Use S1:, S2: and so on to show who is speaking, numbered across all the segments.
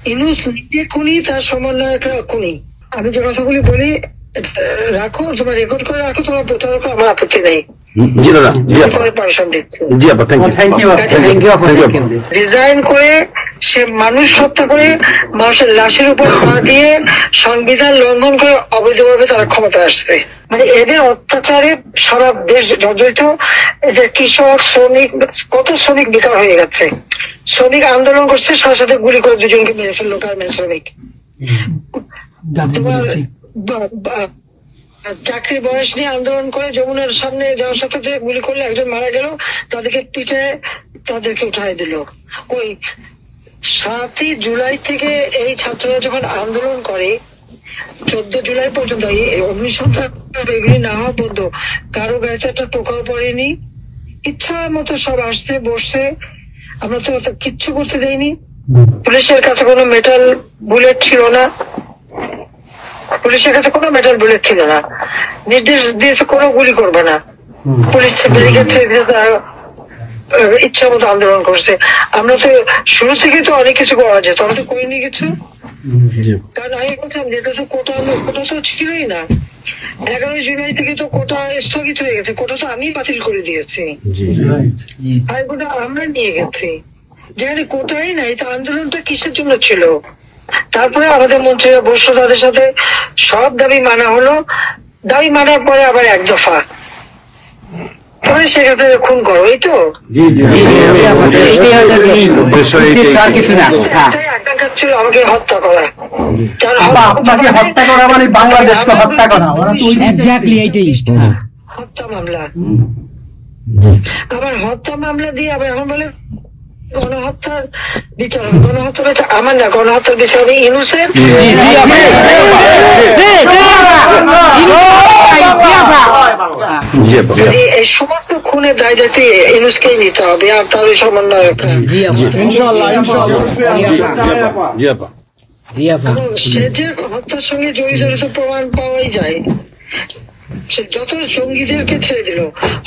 S1: ইউনূস নিজে খুনি, তার সমন্বয়করা খুনি। আমি যে কথাগুলি বলি রাখো, তোমার রেকর্ড করে রাখো, তোমার প্রতারক আমার আপত্তি নেই। ডিজাইন করে সে মানুষ হত্যা করে, মানুষের লাশের উপর পা দিয়ে সংবিধান লঙ্ঘন করে অবৈধভাবে তারা ক্ষমতা আসছে। মানে এদের অত্যাচারে সারা দেশ জর্জরিত। এদের কৃষক, শ্রমিক, কত শ্রমিক বেকার হয়ে গেছে। শ্রমিক আন্দোলন করছে, সাথে সাথে গুলি করে দুজনকে মেরে ফেললো গার্মেন্টস শ্রমিক। চাকরির বয়স নিয়ে আন্দোলন করে যমুনার সামনে যাওয়ার সাথে গুলি করলে একজন মারা গেল, তাদেরকে পিঠে তাদেরকে উঠাই দিল। ওই 7ই জুলাই থেকে এই ছাত্ররা যখন আন্দোলন করে 14 জুলাই পর্যন্ত অগ্নিসংযোগ এগুলি না হওয়া পর্যন্ত কারো গায়ে একটা টোকাও পড়েনি। ইচ্ছা মতো সব আসছে বসছে, আমরা তো কিচ্ছু করতে দেয়নি। পুলিশের কাছে কোনো মেটাল বুলেট ছিল না, পুলিশের কাছে কোনো মেটাল বুলেট ছিল না। নির্দেশ দিয়েছে কোনো গুলি করবে না। পুলিশ ব্যারিকেড ইচ্ছা মতো আন্দোলন করছে। আমরা তো শুরু থেকে তো অনেক কিছু করা যেত, আমরা তো করিনি কিছু। কারণ আমি বলছিলাম যেটা তো কোটা তো ছিলই না। 11 জুলাই থেকে তো কোটা স্থগিত হয়ে গেছে, কোটা তো আমি বাতিল করে দিয়েছি, আর কোটা আমরা নিয়ে গেছি। যেখানে কোটাই নাই, তা আন্দোলনটা কিসের জন্য ছিল? তারপরে আমাদের মন্ত্রীরা বসলো, তাদের সাথে সব দাবি মানা হলো। দাবি মানার পরে আবার এক দফা পরে সেখানে খুন করো, এই তো আকাঙ্ক্ষা ছিল আমাকে হত্যা করা। হত্যা মামলা, আবার হত্যা মামলা দিয়ে আবার এখন বলে গণহত্যার বিচার হবে। গণহত্যার বিচার আমার না, গণহত্যার বিচার হবে ইউনূসের। এই সমস্ত খুনের দায় দায়িত্ব ইউনূসকেই নিতে হবে, আর তার ওই সমন্বয় সে যে হত্যার সঙ্গে জড়িত প্রমাণ পাওয়াই যায়। সে যত জঙ্গিদেরকে ছেড়ে দিল,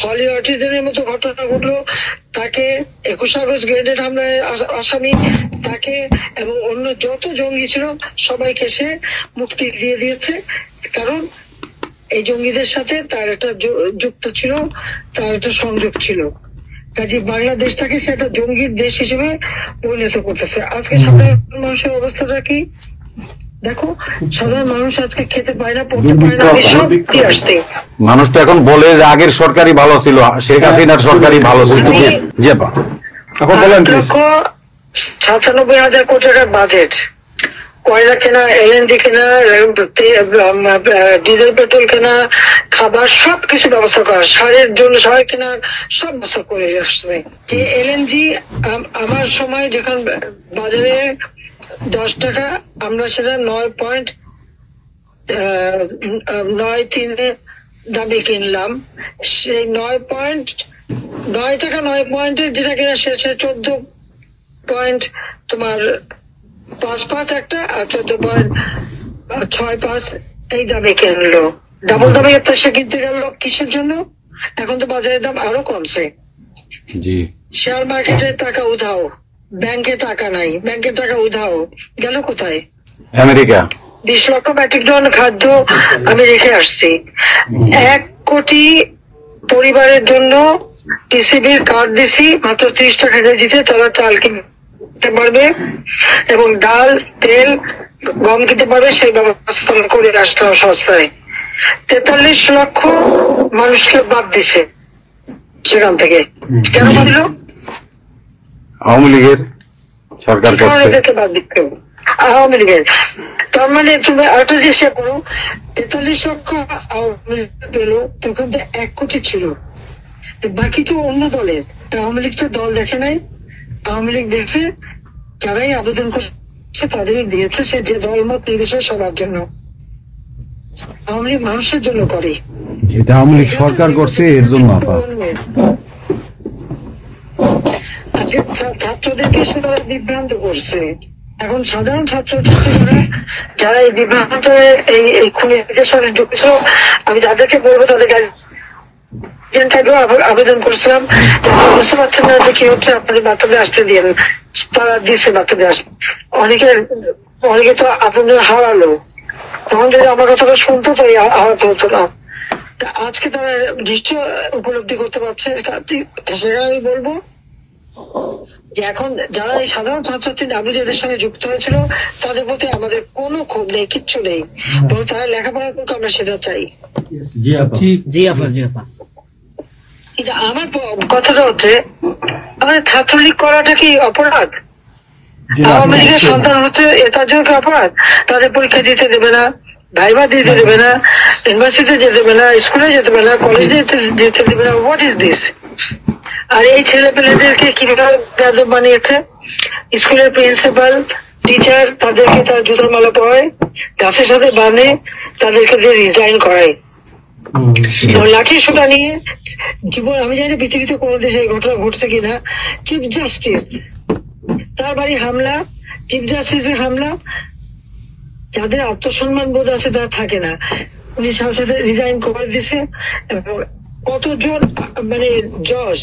S1: হলি অটিজমের মতো ঘটনা ঘটলো, তাকে 21 আগস্ট গ্রেনেড হামলায় আসামি তাকে এবং অন্য যত জঙ্গি ছিল সবাইকে সে মুক্তি দিয়ে দিয়েছে। কারণ এই জঙ্গিদের সাথে তার একটা যুক্ত ছিল, তার একটা সংযোগ ছিল। কাজে বাংলাদেশটাকে সে একটা জঙ্গির দেশ হিসেবে পরিণত করতেছে। আজকে সাধারণ মানুষের অবস্থাটা কি দেখো, সাধারণ মানুষ আজকে খেতে পায় না, পড়তে পায় না।
S2: মানুষ তো এখন বলে যে আগের সরকারই ভালো ছিল, শেখ হাসিনার সরকারই ভালো ছিল।
S1: 97,000 কোটি টাকার বাজেট, কয়লা কেনা, এলএনজি কেনা, ডিজেল পেট্রোল কেনা, খাবার সবকিছু ব্যবস্থা করা, সারের জন্য সার কেনার সব ব্যবস্থা করে আসছে। যে এলএনজি আমার সময় যখন বাজারে 10 টাকা, আমরা সেটা 9.93 দামে কিনলাম। সেই 9 টাকা 9 পয়েন্টের যেটা কিনা সে 14 তোমার 5 একটা, আর 14.65 এই দামে কিনলো। ডাবল দামে সে কিনতে গেল কিসের জন্য? এখন তো বাজারের দাম আরো কমছে। শেয়ার মার্কেটে টাকা উধাও, ব্যাংকে টাকা নাই, ব্যাংকের টাকা উধাও, গেল কোথায়?
S2: আমেরিকা।
S1: 20 লক্ষ মেট্রিক টন খাদ্য আমি রেখে আসছি। 1 কোটি পরিবারের জন্য টিসিবির কার্ড দিছি, মাত্র 30 টাকা কেজিতে তারা চাল কিনতে পারবে এবং ডাল, তেল, গম কিনতে পারবে। সেই ব্যবস্থা করে আসলাম সস্তায়। 43 লক্ষ মানুষকে বাদ দিছে সেখান থেকে। কেন বাদ দিল?
S2: আওয়ামী লীগের সরকার
S1: বাদ দিতে আওয়ামী লীগের। তার মানে তুমি আরেকটা চেষ্টা করো, 43 লক্ষ আওয়ামী লীগ পেল, তখন তো 1 কোটি ছিল, বাকি তো অন্য দলের। আওয়ামী লীগ তো দল দেখে নাই, আওয়ামী লীগ দেখছে যারাই আবেদন করছে তাদেরই দিয়েছে, সে যে দল মত নির্বিশেষে সবার জন্য। আওয়ামী লীগ মানুষের জন্য করে,
S3: এটা আওয়ামী লীগ সরকার করছে এর জন্য।
S1: ছাত্রদেরকে সে তারা বিভ্রান্ত করছে। এখন সাধারণ ছাত্রছাত্রীরা যারা এই বিভ্রান্ত এই খুনিদের সাথে যুক্ত, আমি যাদেরকে বলবো তাদেরকে আবেদন করছিলাম, বুঝতে পারছেন না যে কি হচ্ছে, আপনাদের বাচ্চাদের আসতে দিয়ে তারা দিচ্ছে বাচ্চাদের। অনেকে তো আপনাদের হারালো, তখন যদি আমার কথাটা শুনতো তো হারাতে হতো না। আজকে তারা নিশ্চয় উপলব্ধি করতে পারছে। সেটা আমি বলবো যে এখন যারা এই সাধারণ ছাত্রছাত্রী নাবিজের সঙ্গে যুক্ত হয়েছিল তাদের প্রতি আমাদের কোনো ক্ষোভ নেই, কিচ্ছু নেই, বরং তারা লেখাপড়া করতে আমরা সেটা চাই। কিন্তু আমার কথাটা হচ্ছে আমাদের ছাত্রলীগ করাটা কি অপরাধ? আওয়ামী লীগের সন্তান হচ্ছে তার জন্য কি অপরাধ? তাদের পরীক্ষা দিতে দেবে না, ভাইবা দিতে দেবে না, ইউনিভার্সিটিতে যেতে দেবে না, স্কুলে যেতে দেবে না, কলেজে যেতে দেবে না। What is this? আর এই ছেলে পেলেদেরকে কিভাবে বেয়াদব বানিয়েছে? স্কুলের প্রিন্সিপাল, টিচার তাদেরকে তার জুতার মালা পরায়, গাছের সাথে বাঁধে, তাদেরকে দিয়ে রিজাইন করায়। লাঠি সোটা নিয়ে জীবন, আমি জানি পৃথিবীতে কোনো দেশে এই ঘটনা ঘটছে কিনা। চিফ জাস্টিস তার বাড়ি হামলা, চিফ জাস্টিসের হামলা। যাদের আত্মসম্মান বোধ আছে তারা থাকে না, উনি সাথে সাথে রিজাইন করে দিছে। কতজন মানে জজ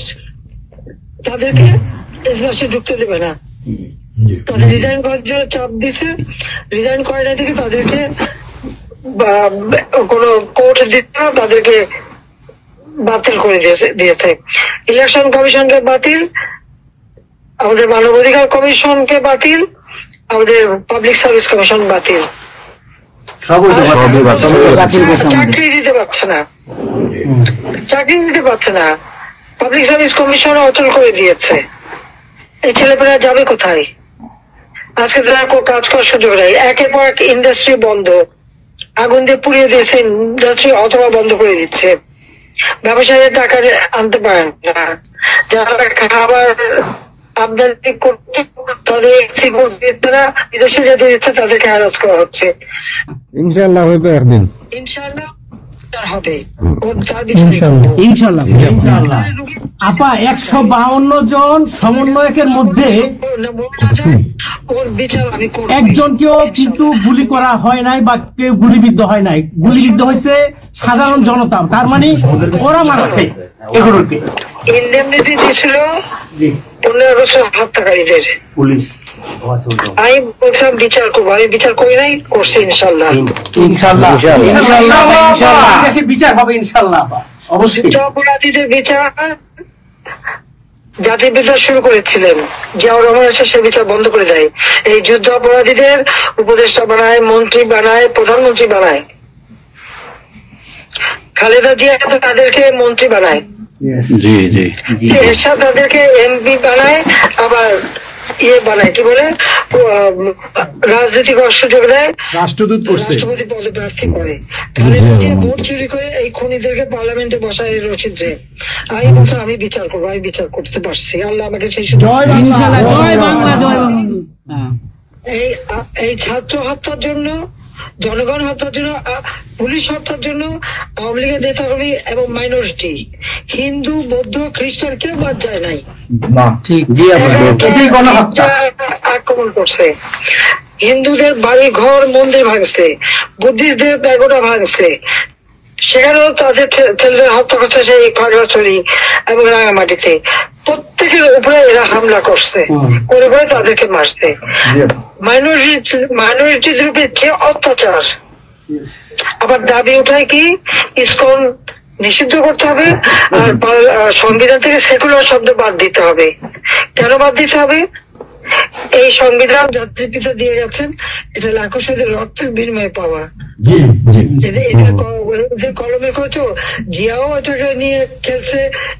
S1: তাদেরকে এজলাসে ঢুকতে দেবে না, তাদের রিজাইন করার জন্য চাপ দিছে। রিজাইন করে না থেকে তাদেরকে কোনো কোর্ট দিতে তাদেরকে বাতিল করে দিয়েছে। ইলেকশন কমিশনকে বাতিল, আমাদের মানবাধিকার কমিশনকে বাতিল, আমাদের পাবলিক সার্ভিস কমিশন বাতিল। চাকরি দিতে পারছে না, পাবলিক সার্ভিস কমিশন অচল করে দিয়েছে। এই ছেলেপেলেরা যাবে কোথায়? আজকে তারা কাজ করার সুযোগ নেই। একের পর এক ইন্ডাস্ট্রি বন্ধ, আগুন দিয়ে পুড়িয়ে দিয়েছে ইন্ডাস্ট্রি অথবা বন্ধ করে দিচ্ছে। ব্যবসায়ীরা টাকা আনতে পারেন না, যারা খাবার আমদানি করতে তাদের বিদেশে যেতে দিচ্ছে তাদেরকে হ্যারাস করা হচ্ছে।
S3: ইনশাআল্লাহ হইবে একদিন,
S1: ইনশাআল্লাহ হবে,
S4: ইনশাআল্লাহ। আপা 152 জন সমন্বয়কের মধ্যে একজনকেও কিন্তু গুলি করা হয় নাই বা কেউ গুলিবিদ্ধ হয় নাই, গুলিবিদ্ধ হয়েছে সাধারণ জনতা। তার মানে ওরা মারছে এগুলোকে।
S1: ইন্ডেমনিটি দিয়েছিল 15 বছর হত্যাকারীদের পুলিশ। আমি বলছিলাম বিচার করবো, আমি বিচার করি নাই, করছি ইনশাল্লাহ।
S4: বিচার হবে ইনশাল্লাহ, অবশ্যই।
S1: অপরাধীদের বিচার জাতির বিচার শুরু করেছিলেন জিয়াউর রহমান এসে সে বিচার বন্ধ করে দেয়। এই যুদ্ধ অপরাধীদের উপদেষ্টা বানায়, মন্ত্রী বানায়, প্রধানমন্ত্রী বানায়। খালেদা জিয়া তাদেরকে মন্ত্রী বানায়, এরশাদ তাদেরকে এমপি বানায়, আবার বানায় কি বলে রাজনীতি করার সুযোগ দেয়, রাষ্ট্রপতি পদে প্রার্থী করে। খালেদা জিয়া ভোট চুরি করে এই খুনিদেরকে পার্লামেন্টে বসায় রচিত। যে আমি বলছিলাম আমি বিচার করবো, আমি বিচার করতে পারছি, আল্লাহ আমাকে সেই সুযোগ। এই ছাত্র হত্যার জন্য, জনগণ হত্যার জন্য, পুলিশ হত্যার জন্য আওয়ামী লীগের নেতাকর্মী এবং মাইনরিটি, হিন্দু, বৌদ্ধ, খ্রিস্টান কেউ বাদ যায় নাই। আক্রমণ করছে, হিন্দুদের বাড়ি ঘর মন্দির ভাঙছে, বুদ্ধিস্টদের প্যাগোডা ভাঙছে, সেখানেও তাদের ছেলেদের হত্যা করছে সেই খাগড়াছড়ি এবং রাঙামাটিতে। প্রত্যেকের উপরে এরা হামলা করছে, করে করে তাদেরকে মারছে। মাইনরিটিদের উপরে যে অত্যাচার। আবার দাবি উঠায় কি ইসকন নিষিদ্ধ করতে হবে, আর সংবিধান থেকে সেকুলার শব্দ বাদ দিতে হবে। কেন বাদ দিতে হবে? এই সংবিধান জাতির পিতা দিয়ে গেছেন, এটা লাখো শহীদের রক্তের বিনিময়ে পাওয়া। এদের কলমের কচু জিয়াও এটাকে নিয়ে খেলছে,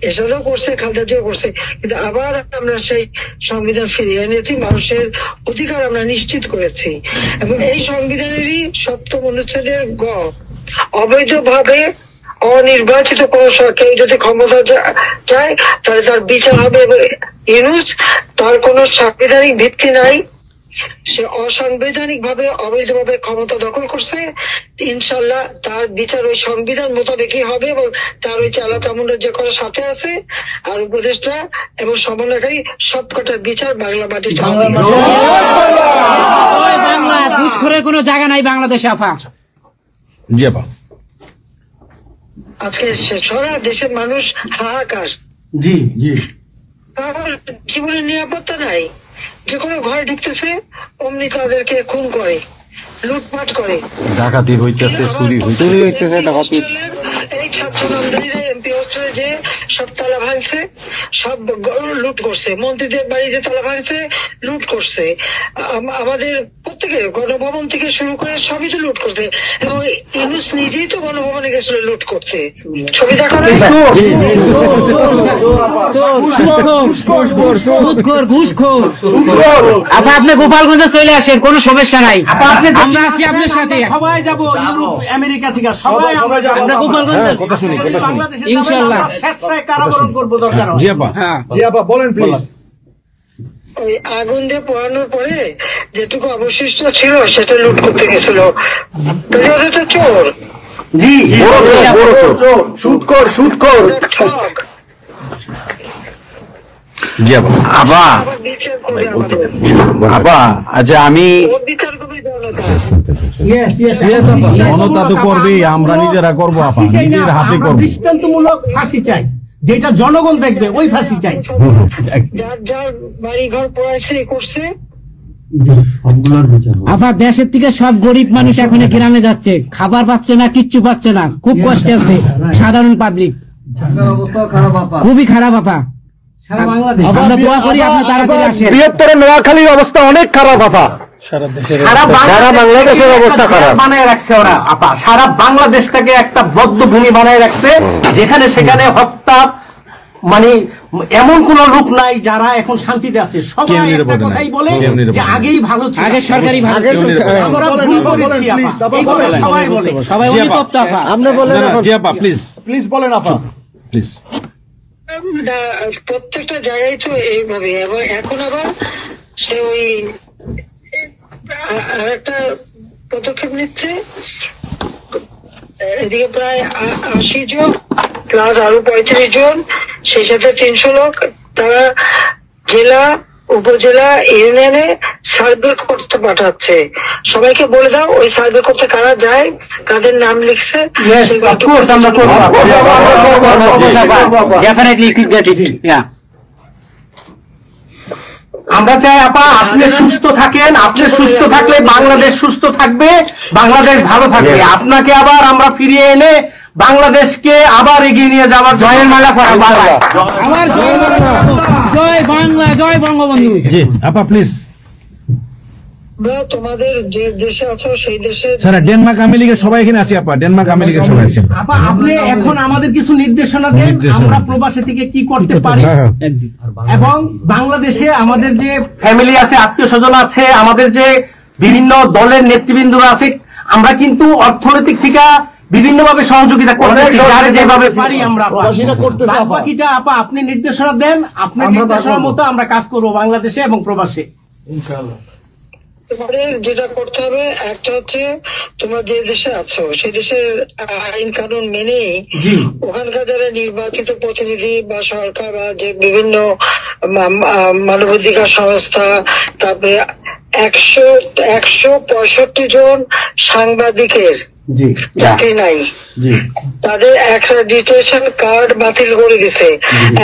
S1: এসবও করছে, খালেদা জিয়াও করছে, কিন্তু আবার আমরা সেই সংবিধান ফিরিয়ে এনেছি, মানুষের অধিকার আমরা নিশ্চিত করেছি। এবং এই সংবিধানেরই 7ম অনুচ্ছেদের গ, অবৈধভাবে অনির্বাচিত কোন কেউ যদি ক্ষমতা চায় তাহলে তার বিচার হবে। ইউনূস তার কোন সাংবিধানিক ভিত্তি নাই, সে অসাংবিধানিক ভাবে অবৈধভাবে ক্ষমতা দখল করছে। ইনশাল্লাহ তার বিচার ওই সংবিধান মোতাবেকই হবে এবং তার ওই চালা চামুন্ডা যে করার সাথে আছে আর উপদেষ্টা এবং সমন্বয়কারী সবকটার বিচার বাংলা মাটিতে হবে।
S4: ঘুষখোরের কোনো জায়গা নাই বাংলাদেশে আপা।
S1: আজকে সারা দেশের মানুষ হাহাকার, জীবনের নিরাপত্তা নাই। যে কোনো ঘরে ঢুকতেছে অমনি তাদেরকে খুন করে, লুটপাট করে।
S2: ডাকাতি হইতেছে, চুরি হইতেছে, ডাকাতি।
S1: এই ছাত্র নামদারিরা এমপি হোস্টেলে যে সব তালা ভাঙছে, সব লুট করছে, মন্ত্রীদের বাড়িতে তালা ভাঙছে, লুট করছে, আমাদের প্রত্যেকের গণভবন থেকে শুরু করে সবই তো লুট করছে। এবং ইউনুস নিজেই তো গণভবনে গেছিল লুট করতে। ছবি দেখা নাই?
S5: আপা আপনি গোপালগঞ্জে চলে আসেন, কোনো সমস্যা নাই, আমরা আছি আপনার সাথে।
S4: সবাই যাবো ইউরোপ আমেরিকা থেকে, সবাই আমরা যাবো।
S5: আমরা গোপালগঞ্জে ইনশাআল্লাহ
S4: স্বেচ্ছায় কারাবরণ করবো দরকার হয়।
S3: জি আপা বলেন প্লিজ।
S1: ওই আগুন দিয়ে পোড়ানোর পরে যেটুকু অবশিষ্ট ছিল সেটা লুট করতে গেছিল, তো চোর।
S4: জি, সুদখোর।
S1: ঠক।
S2: জি আপা। আপা
S1: আবার বিচার করবে আমাদের।
S2: আপা আচ্ছা আমি
S1: ওর বিচার করবে জনতা।
S3: জনতা তো করবেই, আমরা নিজেরা করবো আপা,
S4: ফাঁসি চাই না,
S3: নিজের হাতে
S4: আমরা
S3: করবো।
S4: দৃষ্টান্তমূলক ফাঁসি চাই, যেটা জনগণ দেখবে, ওই ফাঁসি চাই।
S1: যার যার বাড়ি ঘর পড়াইছে করছে,
S5: আপা দেশের থেকে সব গরিব মানুষ এখন গ্রামে যাচ্ছে, খাবার পাচ্ছে না, কিচ্ছু পাচ্ছে না, খুব কষ্টে আছে সাধারণ পাবলিক, খুবই খারাপ আপা। আমরা দোয়া করি আপনি তাড়াতাড়ি আসেন।
S2: বৃহত্তর নোয়াখালীর অবস্থা অনেক খারাপ আপা, সারা বাংলাদেশের অবস্থা খারাপ।
S4: বানায় রাখছে ওরা আপা, সারা বাংলাদেশটাকে একটা বদ্ধ ভূমি বানায় রাখছে, যেখানে সেখানে হত্যা, মানে এমন কোন লোক নাই যারা এখন শান্তিতে আছে। সবাই একটা কথাই বলে যে আগেই ভালো ছিল,
S5: আগে সরকারি ভালো ছিল।
S4: আমরা ভুল করেছি আপা, এই কথা সবাই বলে।
S5: সবাই অনুতপ্ত আপা।
S3: আপনি বলেন
S6: জি আপা প্লিজ
S3: প্লিজ বলেন আপা
S6: প্লিজ।
S1: প্রত্যেকটা জায়গায় তো এইভাবে। এবং এখন আবার সে ওই আর একটা পদক্ষেপ নিচ্ছে, এদিকে প্রায় 80 জন প্লাস আরো 35 জন, সেই সাথে 300 লোক, তারা জেলা উপজেলা ইউনিয়নে সার্ভে করতে পাঠাচ্ছে। সবাইকে বলে দাও ওই সার্ভে করতে কারা যায়, কাদের নাম লিখছে,
S4: আমরা চাই আপা আপনি সুস্থ থাকেন, আপনি সুস্থ থাকলে বাংলাদেশ সুস্থ থাকবে, বাংলাদেশ ভালো থাকবে। আপনাকে আবার আমরা ফিরিয়ে এনে বাংলাদেশকে আবার এগিয়ে নিয়ে যাওয়ার জয়ের মালা করা।
S5: আমার জয় বাংলা, জয় বঙ্গবন্ধু।
S6: জি আপা প্লিজ।
S1: তোমাদের যে দেশে আছো সেই দেশে
S6: স্যার ডেনমার্ক আমেরিকার সবাই এখানে আছি আপা, ডেনমার্ক আমেরিকার সবাই আছেন।
S4: আপা আপনি এখন আমাদের কিছু নির্দেশনা দেন, আমরা প্রবাসী থেকে কি করতে পারি, এবং বাংলাদেশে আমাদের যে ফ্যামিলি আছে, আত্মীয় স্বজন আছে, আমাদের যে বিভিন্ন দলের নেতৃবৃন্দরা আছে, আমরা কিন্তু অর্থনৈতিক থেকে বিভিন্ন ভাবে সহযোগিতা করতেছি, যেভাবে পারি আমরা। বাকিটা আপা আপনি নির্দেশনা দেন, আপনার নির্দেশনার মতো আমরা কাজ করবো বাংলাদেশে এবং প্রবাসে।
S1: তোমাদের যেটা করতে হবে, একটা হচ্ছে তোমরা যে দেশে আছো সেই দেশের আইন কানুন মেনে ওখানকার যারা নির্বাচিত প্রতিনিধি বা সরকার বা যে বিভিন্ন মানবাধিকার সংস্থা, তারপরে 165 জন সাংবাদিকের চাকরি নাই, তাদের অ্যাক্রেডিটেশন কার্ড বাতিল করে দিছে।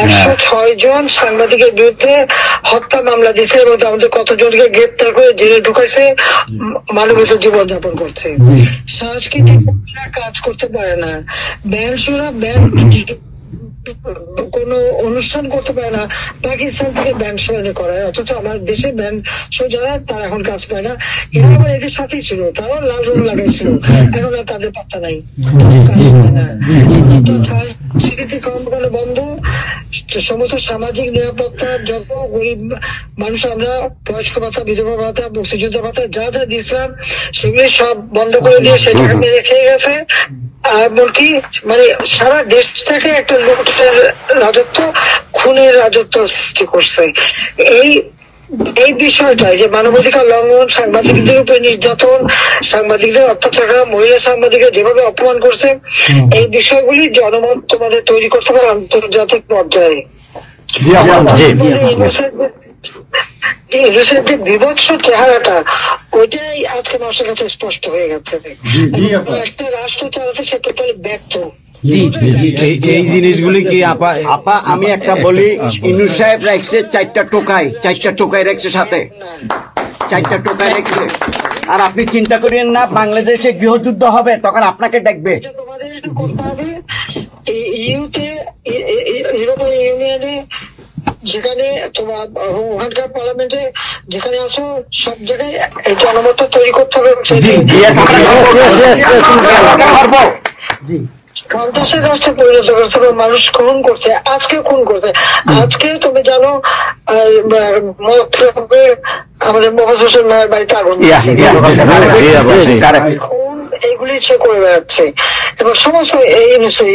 S1: 106 জন সাংবাদিকের বিরুদ্ধে হত্যা মামলা দিছে এবং আমাদের কতজনকে গ্রেপ্তার করে জেলে ঢুকাইছে, মানবিক জীবন যাপন করছে। সাংস্কৃতিক কাজ করতে পারে না, ব্যান্ড শোনা ব্যান্ড কোন অনুষ্ঠান করতে পারে না, পাকিস্তান থেকে ব্যান্ড শো এনে করায়, অথচ আমার দেশে ব্যান্ড শো যারা তারা এখন কাজ পায় না। এরা আবার এদের সাথেই ছিল, তারাও লাল রং লাগাইছিল, এখন আর তাদের পাত্তা নাই, কাজ পায় না। স্বীকৃতি কর্মকাণ্ড বন্ধ, সমস্ত সামাজিক নিরাপত্তার যত গরিব মানুষ আমরা বয়স্ক ভাতা, বিধবা ভাতা, মুক্তিযোদ্ধা ভাতা যা যা দিয়েছিলাম সেগুলি সব বন্ধ করে দিয়ে সেটাকে মেরে খেয়ে গেছে। এমনকি মানে সারা দেশটাকে একটা লুটের রাজত্ব, খুনের রাজত্ব সৃষ্টি করছে। এই বিষয়টাই যে মানবাধিকার লঙ্ঘন, সাংবাদিকদের উপরে নির্যাতন, সাংবাদিকদের অত্যাচার করা, মহিলা সাংবাদিকদের যেভাবে অপমান করছে, এই বিষয়গুলি জনমত তোমাদের তৈরি করতে পারে আন্তর্জাতিক পর্যায়ে। যে বিভৎস চেহারাটা, ওইটাই আজকে মানুষের কাছে স্পষ্ট হয়ে গেছে। একটা রাষ্ট্র চালাতে সে টোটালি ব্যর্থ।
S3: এই জিনিসগুলি কি আপা
S7: আপা আমি একটা বলি, ইনু সাহেব রাখছে 4টা টোকাই রাখছে, সাথে 4টা টোকাই রাখছে। আর আপনি চিন্তা করেন না বাংলাদেশে গৃহযুদ্ধ হবে, তখন আপনাকে দেখবে।
S1: তোমাদের একটু করতে হবে ইউতে, ইউরোপিয়ান ইউনিয়নে, যেখানে তোমার ওখানকার পার্লামেন্টে যেখানে আসো, সব জায়গায় এই জনমত তৈরি করতে হবে। সন্ত্রাসের রাষ্ট্রে পরিণত করছে, মানুষ খুন করছে, আজকে খুন করছে। আজকে তুমি জানো আমাদের মোহাম্মদ হোসেন ভাইয়ের বাড়িতে আগুন, এইগুলি সে করে বেড়াচ্ছে এবং সমস্ত এই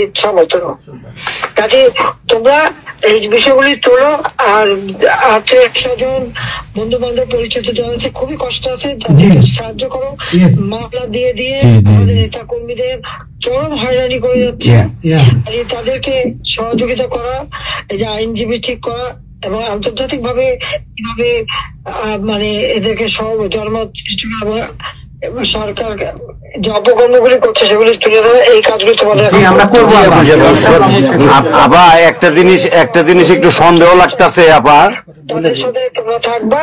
S1: ইচ্ছা মতো। কাজে তোমরা এই বিষয়গুলি তোলো। আর আত্মীয় স্বজন, বন্ধু বান্ধব, পরিচিত যারা আছে, খুবই কষ্ট আছে, যাদেরকে সাহায্য করো। মামলা দিয়ে আমাদের নেতা কর্মীদের চরম হয়রানি করে যাচ্ছে, তাদেরকে সহযোগিতা করা, এই যে আইনজীবী ঠিক করা এবং আন্তর্জাতিক ভাবে কিভাবে মানে এদেরকে সব জনমত এবং সরকার যে অপকর্মগুলি করছে সেগুলি তুলে ধরা, এই কাজগুলি তোমাদের
S4: আমরা করবো।
S2: আপা একটা জিনিস একটু সন্দেহ লাগতেছে আপা,
S1: তাদের সাথে তোমরা থাকবা,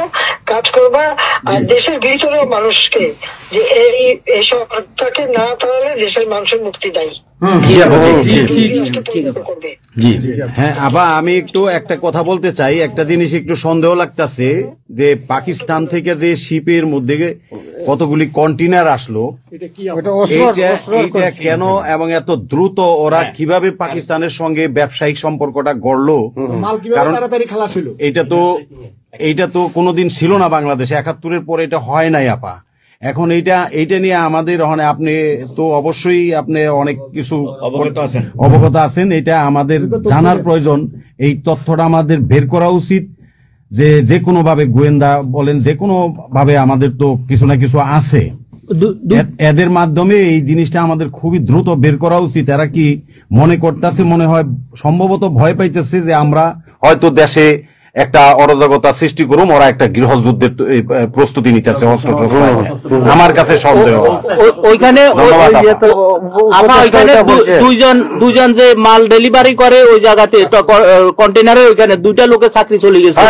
S1: কাজ করবা। আর দেশের ভিতরে মানুষকে যে এই সরকারকে না তাহলে দেশের মানুষের মুক্তি দেয় করবে।
S3: হ্যাঁ আপা, আমি একটু একটা কথা বলতে চাই। একটা জিনিস একটু সন্দেহ লাগতেছে যে পাকিস্তান থেকে যে শিপের মধ্যে কতগুলি কন্টেনার আসলো, এইটা কেন এবং এত দ্রুত ওরা কিভাবে পাকিস্তানের সঙ্গে ব্যবসায়িক সম্পর্কটা গড়লো? কারণ এইটা তো কোনোদিন ছিল না বাংলাদেশে, 71-এর পরে এটা হয় নাই আপা। এখন এইটা নিয়ে আমাদের আপনি তো অবশ্যই আপনি অনেক কিছু অবগত আছেন, এটা আমাদের জানার প্রয়োজন। এই তথ্যটা আমাদের বের করা উচিত যে কোনো ভাবে, গোয়েন্দা বলেন, যে কোনো ভাবে আমাদের তো কিছু না কিছু আছে, এদের মাধ্যমে এই জিনিসটা আমাদের খুবই দ্রুত বের করা উচিত। এরা কি মনে করতেছে, মনে হয় সম্ভবত ভয় পাইতেছে যে আমরা
S2: হয়তো দেশে একটা অরাজকতা সৃষ্টি করুম, ওরা একটা গৃহযুদ্ধের প্রস্তুতি নিতেছে, আমার কাছে সন্দেহ।
S5: ওইখানে দুজন যে মাল ডেলিভারি করে ওই জায়গাতে কন্টেনারে, ওইখানে 2টা লোকের চাকরি চলে গেছে।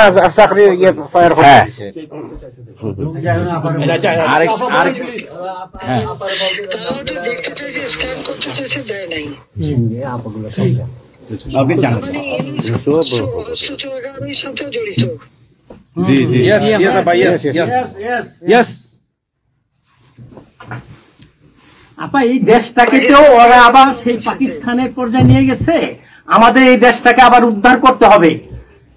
S1: দেখতে চাইছে, স্ক্যান করতে চাইছে, দেয় নাই। সাথে জড়িত।
S4: আপা এই দেশটাকে তো ওরা আবার সেই পাকিস্তানের পর্যায়ে নিয়ে গেছে, আমাদের এই দেশটাকে আবার উদ্ধার করতে হবে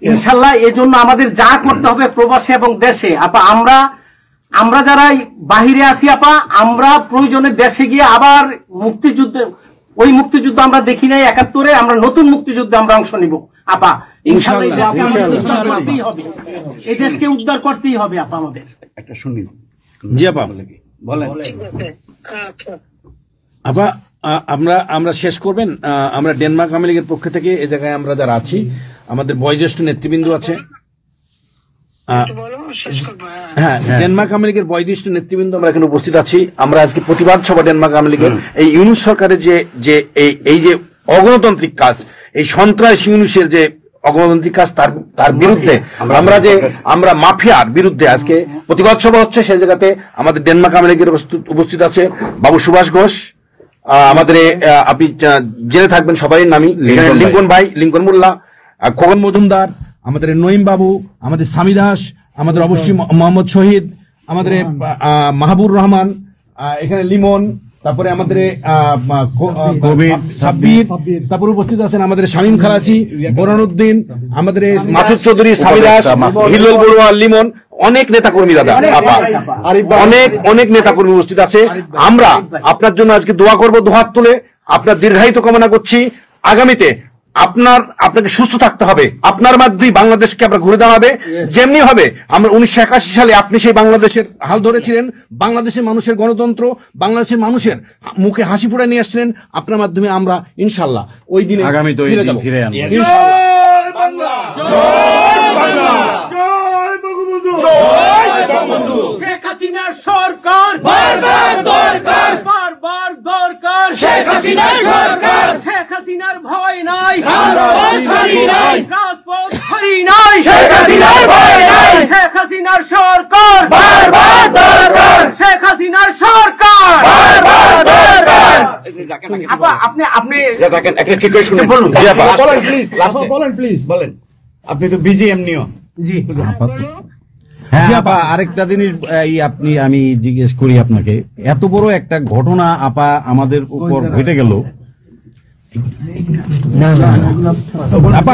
S4: ইনশাল্লাহ। এই জন্য আমাদের যা করতে হবে প্রবাসী এবং দেশে, আপা আমরা যারা বাহিরে আছি আপা, আমরা প্রয়োজনে দেশে গিয়ে আবার ওই মুক্তিযুদ্ধ আমরা দেখি নাই 71-এ, আমরা নতুন মুক্তিযুদ্ধে আমরা অংশ নিব আপা ইনশাল্লাহ। এই দেশকে উদ্ধার করতেই হবে আপা আমাদের।
S3: একটা শুনি।
S6: জি আপা
S3: বলেন।
S6: আপা আমরা শেষ করবেন। আমরা ডেনমার্ক আওয়ামী লীগের পক্ষ থেকে এই জায়গায় আমরা যারা আছি, আমাদের বয়োজ্যেষ্ঠ নেতৃবৃন্দ আছে। হ্যাঁ, ডেনমার্ক আওয়ামী লীগের বয়োজ্যেষ্ঠ নেতৃবৃন্দ আমরা এখানে উপস্থিত আছি। আমরা আজকে প্রতিবাদ সভা ডেনমার্ক আওয়ামী লীগের এই ইউনুস সরকারের যে এই যে অগণতান্ত্রিক কাজ, এই সন্ত্রাসী ইউনুসের যে অগণতান্ত্রিক কাজ, তার বিরুদ্ধে আমরা মাফিয়ার বিরুদ্ধে আজকে প্রতিবাদ সভা হচ্ছে। সেই জায়গাতে আমাদের ডেনমার্ক আওয়ামী লীগের উপস্থিত আছে বাবু সুভাষ ঘোষ, আমাদের আপনি জেনে থাকবেন সবাই নামই, লিঙ্কন ভাই, লিঙ্কন মোল্লা, খোকন মজুমদার, আমাদের নঈম বাবু, আমাদের সামি দাস, আমাদের অবশ্যই মোহাম্মদ শহীদ, আমাদের মাহবুর রহমান, এখানে লিমন, তারপরে আমাদের সাব্বির, তারপরে উপস্থিত আছেন আমাদের শামীম খালাসি, বোরানুদ্দিন, আমাদের মাসুদ চৌধুরী, সামি দাস, হিলল বড়ুয়া, লিমন, অনেক নেতা কর্মী দাদা আপা, অনেক নেতা কর্মী উপস্থিত আছে। আমরা আপনার জন্য আজকে দোয়া করব, দুহাত তুলে আপনার দীর্ঘায়িত কামনা করছি। আগামীতে আপনাকে সুস্থ থাকতে হবে, আপনার মাধ্যমে বাংলাদেশকে আমরা ঘুরে দাঁড়াবে। যেমনি হবে আমরা 1981 সালে আপনি সেই বাংলাদেশের হাল ধরেছিলেন, বাংলাদেশের মানুষের গণতন্ত্র, বাংলাদেশের মানুষের মুখে হাসি ফোটা নিয়ে আসছিলেন, আপনার মাধ্যমে আমরা ইনশাল্লাহ ওই দিনে
S3: আগামীতে ফিরে আনবো।
S4: শেখ হাসিনার সরকার বারবার দরকার, শেখ হাসিনার সরকার। রাজপথ ছাড়ি নাই, শেখ হাসিনার ভয় নাই, শেখ হাসিনার সরকার বারবার দরকার, শেখ হাসিনার সরকার বারবার দরকার। আপা আপনি
S7: একটা ঠিক করে শুনে বলুন বলেন প্লিজ
S3: বলেন প্লিজ
S7: বলেন আপনি তো বিজি এমনিও
S4: জি
S3: হ্যাঁ আপা, আরেকটা জিনিস আমি জিজ্ঞেস করি আপনাকে, এত বড় একটা ঘটনা আপা আমাদের উপর ঘটে গেল, আপা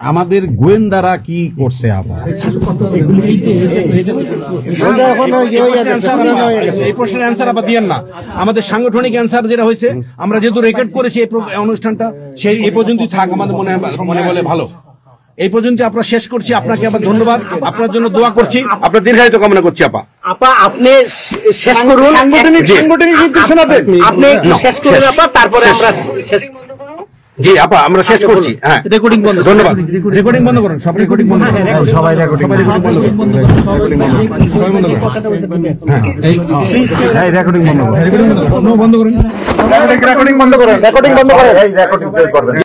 S3: আমাদের গোয়েন্দারা কি করছে আপা?
S8: এই প্রশ্নের অ্যান্সার আবার দিয়েন না। আমাদের সাংগঠনিক অ্যান্সার যেটা হয়েছে, আমরা যেহেতু রেকর্ড করেছি এই অনুষ্ঠানটা, সেই এই পর্যন্তই থাক, আমাদের মনে বলে ভালো। এই পর্যন্ত আপনারা শেষ করছি। আপনাকে আবার ধন্যবাদ, আপনার জন্য দোয়া করছি,
S6: আপনার দীর্ঘায়িত কামনা করছি আপা।
S4: আপা আপনি শেষ করুন, সাংগঠনিক নির্দেশনা দেন, আপনি শেষ করুন আপা, তারপরে আমরা শেষ।
S6: জি আপা, আমরা শেষ করছি। হ্যাঁ,
S8: রেকর্ডিং বন্ধ।
S6: ধন্যবাদ।
S8: রেকর্ডিং বন্ধ করুন, সব রেকর্ডিং বন্ধ করুন,
S3: সবাই রেকর্ডিং বন্ধ করুন,
S8: রেকর্ডিং বন্ধ করুন,
S3: রেকর্ডিং বন্ধ করুন,
S8: রেকর্ডিং বন্ধ করুন।
S2: রেকর্ডিং বন্ধ করে